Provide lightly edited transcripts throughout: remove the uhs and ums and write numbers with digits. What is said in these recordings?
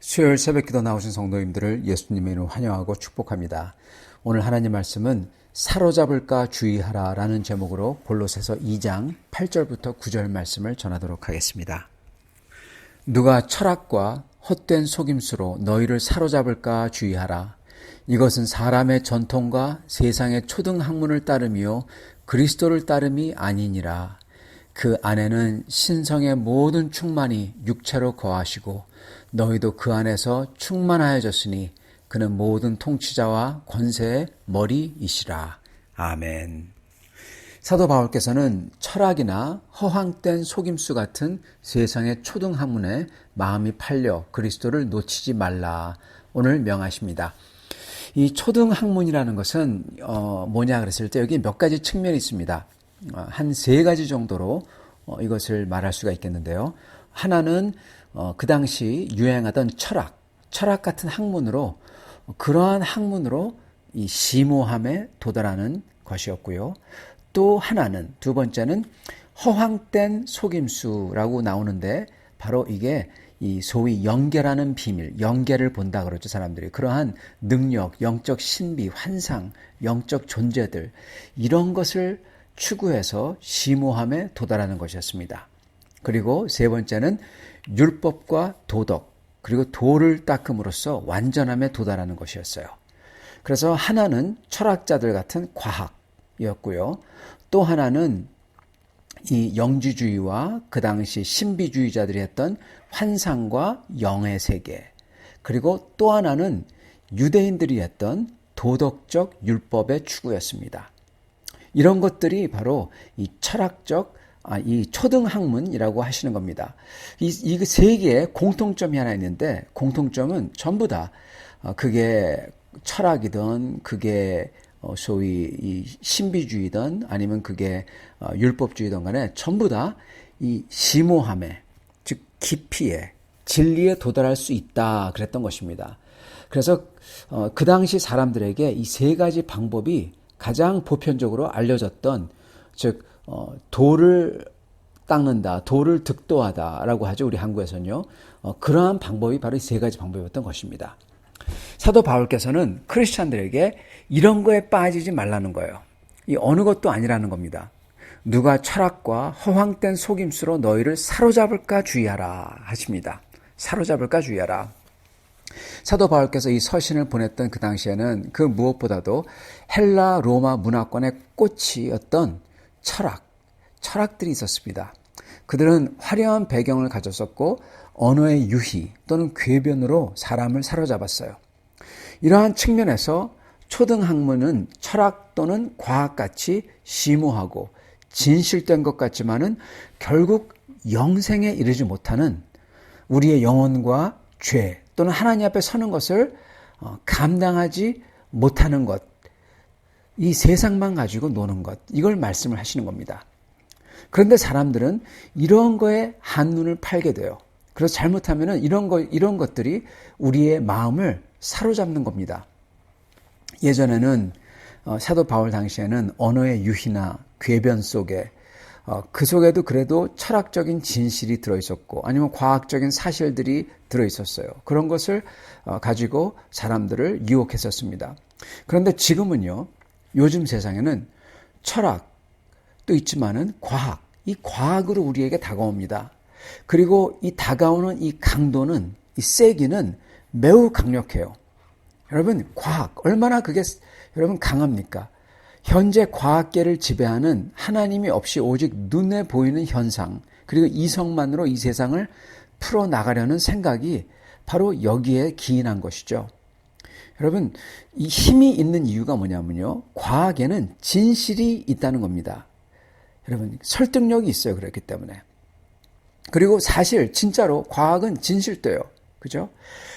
수요일 새벽기도 나오신 성도님들을 예수님의 이름으로 환영하고 축복합니다. 오늘 하나님 말씀은 사로잡을까 주의하라 라는 제목으로 골로새서 2장 8절부터 9절 말씀을 전하도록 하겠습니다. 누가 철학과 헛된 속임수로 너희를 사로잡을까 주의하라. 이것은 사람의 전통과 세상의 초등학문을 따름이요 그리스도를 따름이 아니니라. 그 안에는 신성의 모든 충만이 육체로 거하시고 너희도 그 안에서 충만하여졌으니 그는 모든 통치자와 권세의 머리이시라. 아멘. 사도 바울께서는 철학이나 허황된 속임수 같은 세상의 초등학문에 마음이 팔려 그리스도를 놓치지 말라 오늘 명하십니다. 이 초등학문이라는 것은 뭐냐 그랬을 때 여기 몇 가지 측면이 있습니다. 한 세 가지 정도로 이것을 말할 수가 있겠는데요. 하나는 그 당시 유행하던 철학 같은 학문으로 그러한 학문으로 이 심오함에 도달하는 것이었고요. 또 하나는 두 번째는 허황된 속임수라고 나오는데 바로 이게 이 소위 영계라는 비밀, 영계를 본다 그러죠, 사람들이. 그러한 능력, 영적 신비, 환상, 영적 존재들 이런 것을 추구해서 심오함에 도달하는 것이었습니다. 그리고 세 번째는 율법과 도덕, 그리고 도를 닦음으로써 완전함에 도달하는 것이었어요. 그래서 하나는 철학자들 같은 과학이었고요. 또 하나는 이 영지주의와 그 당시 신비주의자들이 했던 환상과 영의 세계, 그리고 또 하나는 유대인들이 했던 도덕적 율법의 추구였습니다. 이런 것들이 바로 이 철학적, 이 초등학문이라고 하시는 겁니다. 이 세 개의 공통점이 하나 있는데, 공통점은 전부 다 그게 철학이든 그게 소위 이 신비주의든 아니면 그게 율법주의든 간에 전부 다 이 심오함에, 즉 깊이에, 진리에 도달할 수 있다 그랬던 것입니다. 그래서 그 당시 사람들에게 이 세 가지 방법이 가장 보편적으로 알려졌던, 즉 도를 닦는다, 도를 득도하다라고 하죠, 우리 한국에서는요. 그러한 방법이 바로 이 세 가지 방법이었던 것입니다. 사도 바울께서는 크리스찬들에게 이런 거에 빠지지 말라는 거예요. 이 어느 것도 아니라는 겁니다. 누가 철학과 허황된 속임수로 너희를 사로잡을까 주의하라 하십니다. 사로잡을까 주의하라. 사도 바울께서 이 서신을 보냈던 그 당시에는 그 무엇보다도 헬라 로마 문화권의 꽃이었던 철학들이 있었습니다. 그들은 화려한 배경을 가졌었고 언어의 유희 또는 궤변으로 사람을 사로잡았어요. 이러한 측면에서 초등학문은 철학 또는 과학같이 심오하고 진실된 것 같지만은 결국 영생에 이르지 못하는 우리의 영혼과 죄 또는 하나님 앞에 서는 것을 감당하지 못하는 것, 이 세상만 가지고 노는 것, 이걸 말씀을 하시는 겁니다. 그런데 사람들은 이런 거에 한눈을 팔게 돼요. 그래서 잘못하면 이런 것들이 우리의 마음을 사로잡는 겁니다. 예전에는 사도 바울 당시에는 언어의 유희나 궤변 속에 그 속에도 그래도 철학적인 진실이 들어있었고 아니면 과학적인 사실들이 들어있었어요. 그런 것을 가지고 사람들을 유혹했었습니다. 그런데 지금은요, 요즘 세상에는 철학도 있지만은 이 과학으로 우리에게 다가옵니다. 그리고 이 다가오는 이 강도는, 이 세기는 매우 강력해요. 여러분, 과학 얼마나 그게 여러분 강합니까? 현재 과학계를 지배하는 하나님이 없이 오직 눈에 보이는 현상, 그리고 이성만으로 이 세상을 풀어나가려는 생각이 바로 여기에 기인한 것이죠. 여러분, 이 힘이 있는 이유가 뭐냐면요, 과학에는 진실이 있다는 겁니다. 여러분, 설득력이 있어요. 그렇기 때문에. 그리고 사실 진짜로 과학은 진실돼요. 그죠?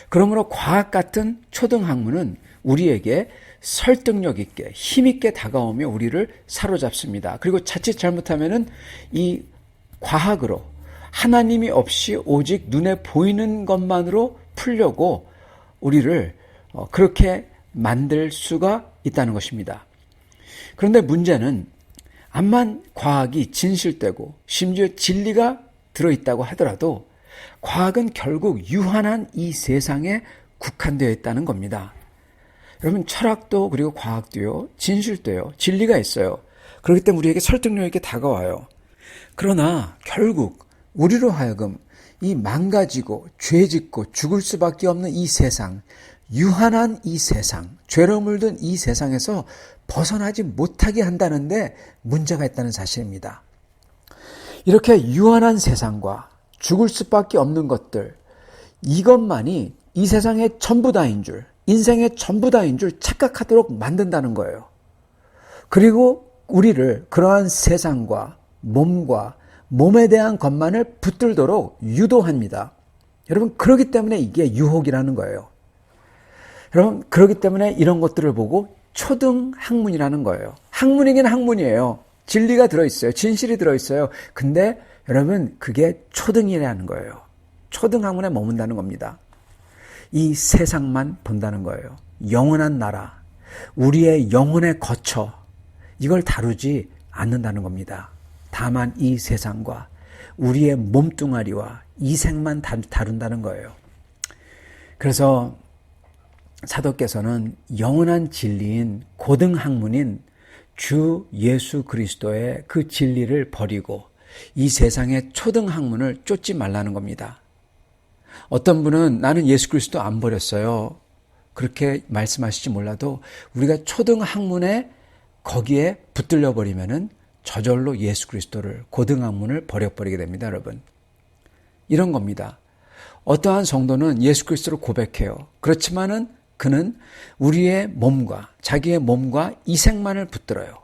그러므로 과학 같은 초등학문은 우리에게 설득력 있게 힘 있게 다가오며 우리를 사로잡습니다. 그리고 자칫 잘못하면은 이 과학으로 하나님이 없이 오직 눈에 보이는 것만으로 풀려고 우리를 그렇게 만들 수가 있다는 것입니다. 그런데 문제는 암만 과학이 진실되고 심지어 진리가 들어있다고 하더라도 과학은 결국 유한한 이 세상에 국한되어 있다는 겁니다. 여러분, 철학도 그리고 과학도요, 진실돼요. 진리가 있어요. 그렇기 때문에 우리에게 설득력 있게 다가와요. 그러나 결국 우리로 하여금 이 망가지고 죄짓고 죽을 수밖에 없는 이 세상, 유한한 이 세상, 죄로 물든 이 세상에서 벗어나지 못하게 한다는데 문제가 있다는 사실입니다. 이렇게 유한한 세상과 죽을 수밖에 없는 것들, 이것만이 이 세상의 전부 다인 줄, 인생의 전부 다인 줄 착각하도록 만든다는 거예요. 그리고 우리를 그러한 세상과 몸과 몸에 대한 것만을 붙들도록 유도합니다. 여러분, 그렇기 때문에 이게 유혹이라는 거예요. 여러분, 그렇기 때문에 이런 것들을 보고 초등학문이라는 거예요. 학문이긴 학문이에요. 진리가 들어있어요. 진실이 들어있어요. 근데 여러분, 그게 초등이라는 거예요. 초등학문에 머문다는 겁니다. 이 세상만 본다는 거예요. 영원한 나라, 우리의 영혼에 거쳐 이걸 다루지 않는다는 겁니다. 다만 이 세상과 우리의 몸뚱아리와 이생만 다룬다는 거예요. 그래서 사도께서는 영원한 진리인 고등학문인 주 예수 그리스도의 그 진리를 버리고 이 세상의 초등학문을 쫓지 말라는 겁니다. 어떤 분은 나는 예수 그리스도 안 버렸어요. 그렇게 말씀하실지 몰라도 우리가 초등학문에 거기에 붙들려 버리면은 저절로 예수 그리스도를 고등학문을 버려버리게 됩니다, 여러분. 이런 겁니다. 어떠한 성도는 예수 그리스도를 고백해요. 그렇지만은 그는 우리의 몸과 자기의 몸과 이생만을 붙들어요.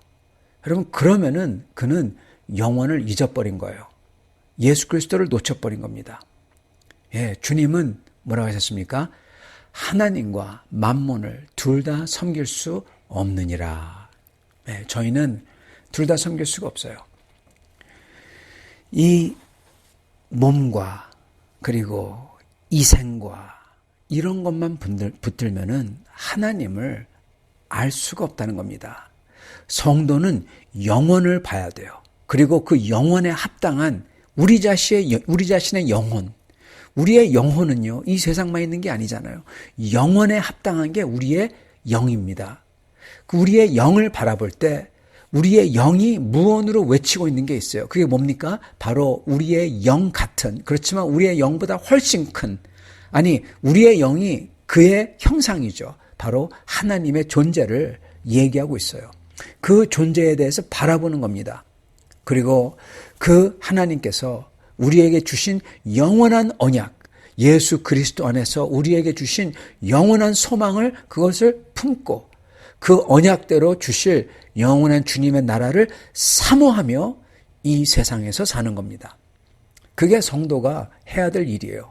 여러분, 그러면은 그는 영원을 잊어버린 거예요. 예수 그리스도를 놓쳐버린 겁니다. 예, 주님은 뭐라고 하셨습니까? 하나님과 만몬을 둘 다 섬길 수 없느니라. 예, 저희는 둘 다 섬길 수가 없어요. 이 몸과 그리고 이생과 이런 것만 붙들면은 하나님을 알 수가 없다는 겁니다. 성도는 영혼을 봐야 돼요. 그리고 그 영혼에 합당한 우리 자신의 영혼, 우리의 영혼은요, 이 세상만 있는 게 아니잖아요. 영혼에 합당한 게 우리의 영입니다. 우리의 영을 바라볼 때 우리의 영이 무언으로 외치고 있는 게 있어요. 그게 뭡니까? 바로 우리의 영 같은, 그렇지만 우리의 영보다 훨씬 큰, 아니 우리의 영이 그의 형상이죠. 바로 하나님의 존재를 얘기하고 있어요. 그 존재에 대해서 바라보는 겁니다. 그리고 그 하나님께서 우리에게 주신 영원한 언약, 예수 그리스도 안에서 우리에게 주신 영원한 소망을 그것을 품고 그 언약대로 주실 영원한 주님의 나라를 사모하며 이 세상에서 사는 겁니다. 그게 성도가 해야 될 일이에요.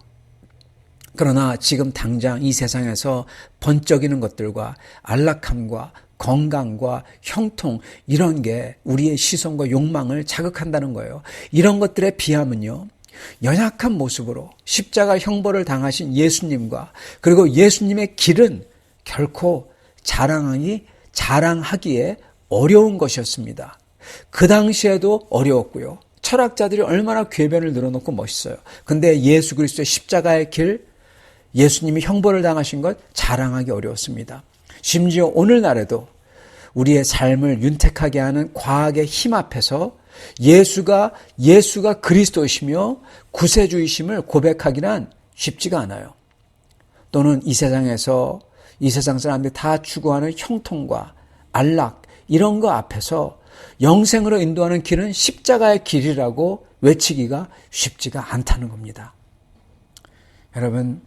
그러나 지금 당장 이 세상에서 번쩍이는 것들과 안락함과 건강과 형통, 이런 게 우리의 시선과 욕망을 자극한다는 거예요. 이런 것들에 비하면요, 연약한 모습으로 십자가 형벌을 당하신 예수님과 그리고 예수님의 길은 결코 자랑하기에 어려운 것이었습니다. 그 당시에도 어려웠고요. 철학자들이 얼마나 궤변을 늘어놓고 멋있어요. 근데 예수 그리스도의 십자가의 길, 예수님이 형벌을 당하신 것 자랑하기 어려웠습니다. 심지어 오늘날에도 우리의 삶을 윤택하게 하는 과학의 힘 앞에서 예수가 그리스도이시며 구세주이심을 고백하기란 쉽지가 않아요. 또는 이 세상에서 이 세상 사람들이 다 추구하는 형통과 안락 이런 거 앞에서 영생으로 인도하는 길은 십자가의 길이라고 외치기가 쉽지가 않다는 겁니다. 여러분,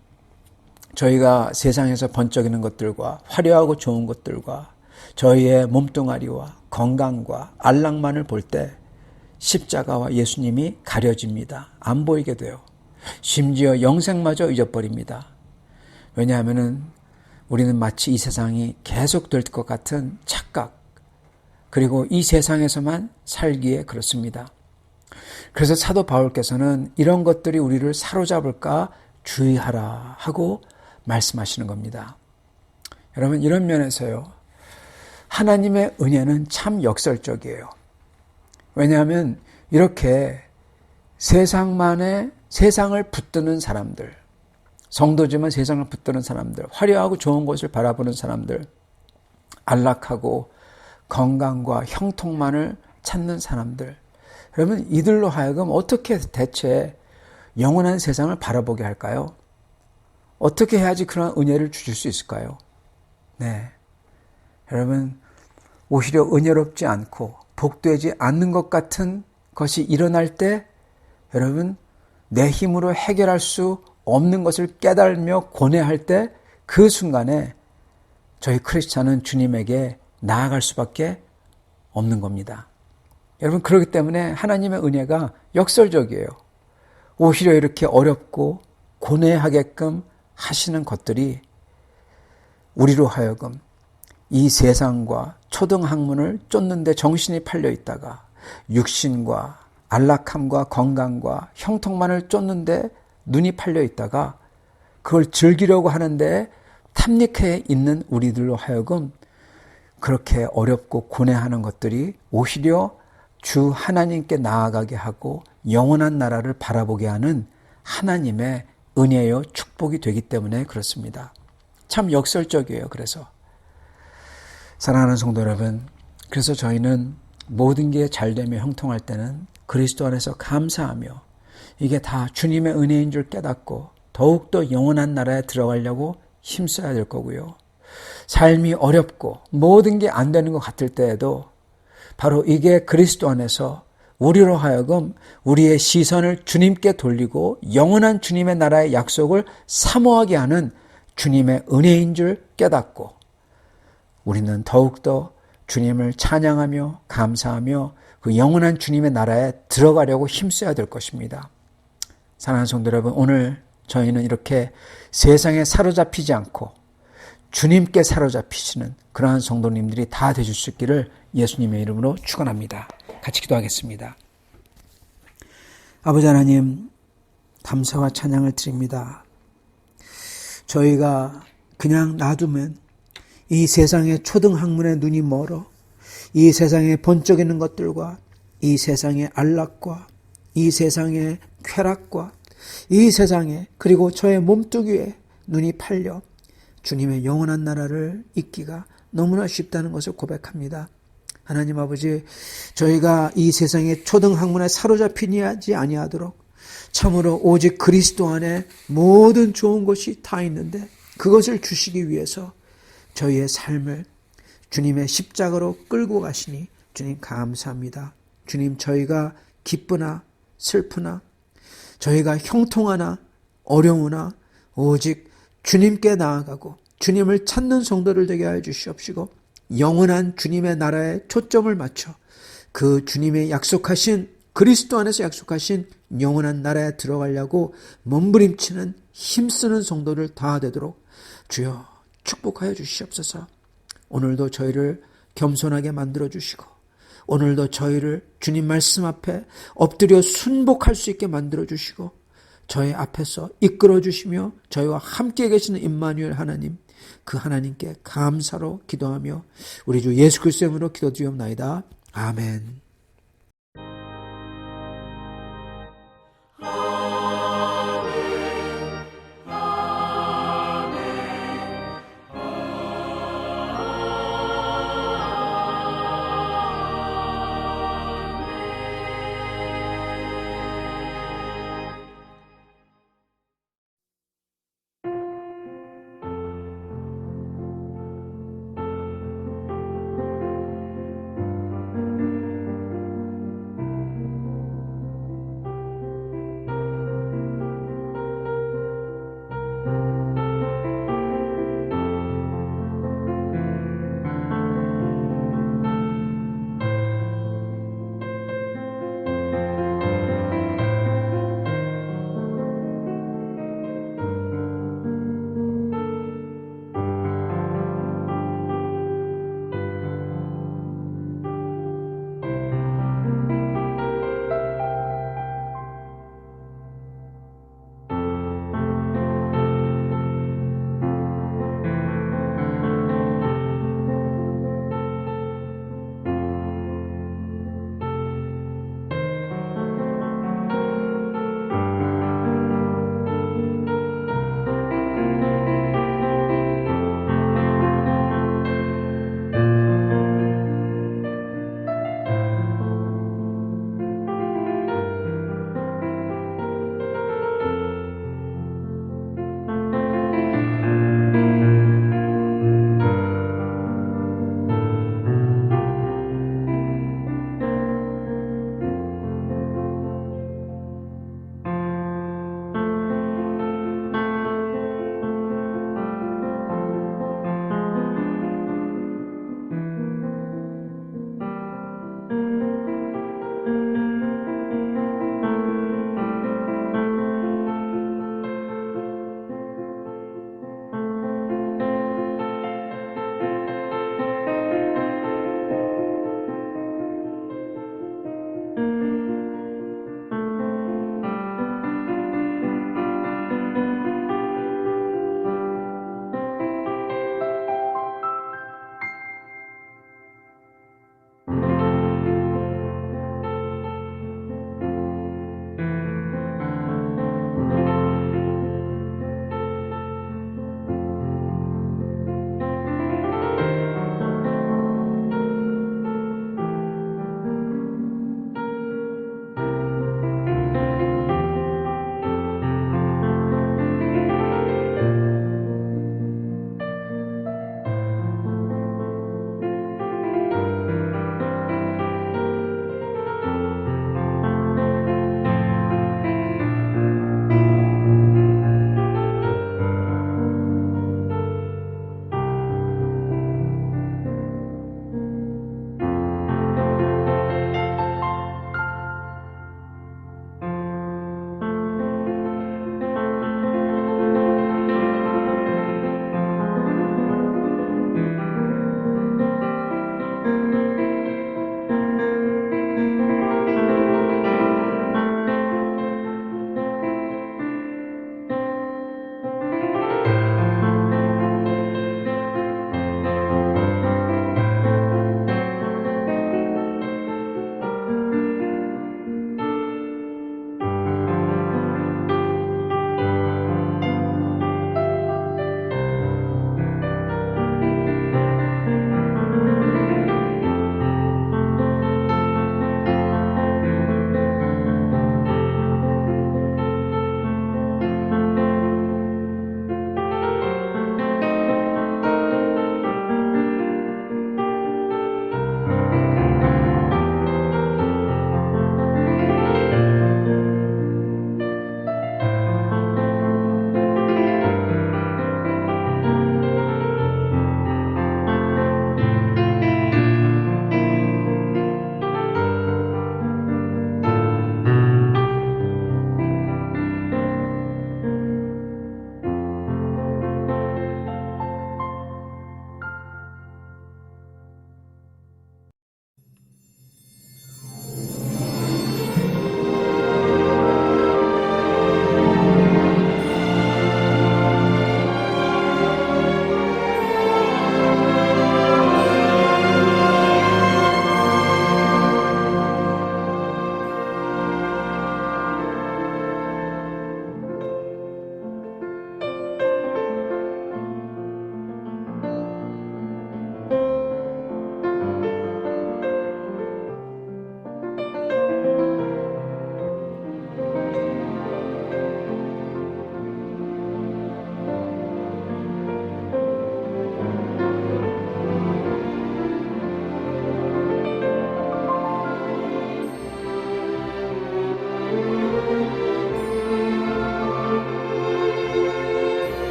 저희가 세상에서 번쩍이는 것들과 화려하고 좋은 것들과 저희의 몸뚱아리와 건강과 안락만을 볼 때 십자가와 예수님이 가려집니다. 안 보이게 돼요. 심지어 영생마저 잊어버립니다. 왜냐하면 우리는 마치 이 세상이 계속될 것 같은 착각, 그리고 이 세상에서만 살기에 그렇습니다. 그래서 사도 바울께서는 이런 것들이 우리를 사로잡을까 주의하라 하고 말씀하시는 겁니다. 여러분, 이런 면에서요, 하나님의 은혜는 참 역설적이에요. 왜냐하면 이렇게 세상을 붙드는 사람들, 성도지만 세상을 붙드는 사람들, 화려하고 좋은 것을 바라보는 사람들, 안락하고 건강과 형통만을 찾는 사람들, 그러면 이들로 하여금 어떻게 대체 영원한 세상을 바라보게 할까요? 어떻게 해야지 그런 은혜를 주실 수 있을까요? 네, 여러분, 오히려 은혜롭지 않고 복되지 않는 것 같은 것이 일어날 때 여러분, 내 힘으로 해결할 수 없는 것을 깨달으며 고뇌할 때 그 순간에 저희 크리스찬은 주님에게 나아갈 수밖에 없는 겁니다. 여러분, 그렇기 때문에 하나님의 은혜가 역설적이에요. 오히려 이렇게 어렵고 고뇌하게끔 하시는 것들이 우리로 하여금 이 세상과 초등학문을 쫓는데 정신이 팔려 있다가 육신과 안락함과 건강과 형통만을 쫓는데 눈이 팔려 있다가 그걸 즐기려고 하는데 탐닉해 있는 우리들로 하여금 그렇게 어렵고 고뇌하는 것들이 오히려 주 하나님께 나아가게 하고 영원한 나라를 바라보게 하는 하나님의 은혜요 축복이 되기 때문에 그렇습니다. 참 역설적이에요. 그래서 사랑하는 성도 여러분, 그래서 저희는 모든 게 잘되며 형통할 때는 그리스도 안에서 감사하며 이게 다 주님의 은혜인 줄 깨닫고 더욱더 영원한 나라에 들어가려고 힘써야 될 거고요. 삶이 어렵고 모든 게 안 되는 것 같을 때에도 바로 이게 그리스도 안에서 우리로 하여금 우리의 시선을 주님께 돌리고 영원한 주님의 나라의 약속을 사모하게 하는 주님의 은혜인 줄 깨닫고 우리는 더욱더 주님을 찬양하며 감사하며 그 영원한 주님의 나라에 들어가려고 힘써야 될 것입니다. 사랑하는 성도 여러분, 오늘 저희는 이렇게 세상에 사로잡히지 않고 주님께 사로잡히시는 그러한 성도님들이 다 되실 수 있기를 예수님의 이름으로 축원합니다. 같이 기도하겠습니다. 아버지 하나님, 감사와 찬양을 드립니다. 저희가 그냥 놔두면 이 세상의 초등학문의 눈이 멀어 이 세상에 번쩍이는 것들과 이 세상의 안락과 이 세상의 쾌락과 이 세상에 그리고 저의 몸뚱이에 눈이 팔려 주님의 영원한 나라를 잇기가 너무나 쉽다는 것을 고백합니다. 하나님 아버지, 저희가 이 세상의 초등학문에 사로잡히지 아니하도록 참으로 오직 그리스도 안에 모든 좋은 것이 다 있는데 그것을 주시기 위해서 저희의 삶을 주님의 십자가로 끌고 가시니 주님 감사합니다. 주님, 저희가 기쁘나 슬프나 저희가 형통하나 어려우나 오직 주님께 나아가고 주님을 찾는 성도를 되게 하여 주시옵시고 영원한 주님의 나라에 초점을 맞춰 그 주님의 약속하신 그리스도 안에서 약속하신 영원한 나라에 들어가려고 몸부림치는 힘쓰는 성도를 다 되도록 주여 축복하여 주시옵소서. 오늘도 저희를 겸손하게 만들어 주시고 오늘도 저희를 주님 말씀 앞에 엎드려 순복할 수 있게 만들어 주시고 저희 앞에서 이끌어 주시며 저희와 함께 계시는 임마누엘 하나님, 그 하나님께 감사로 기도하며 우리 주 예수 그리스도의 이름으로 기도드리옵나이다. 아멘.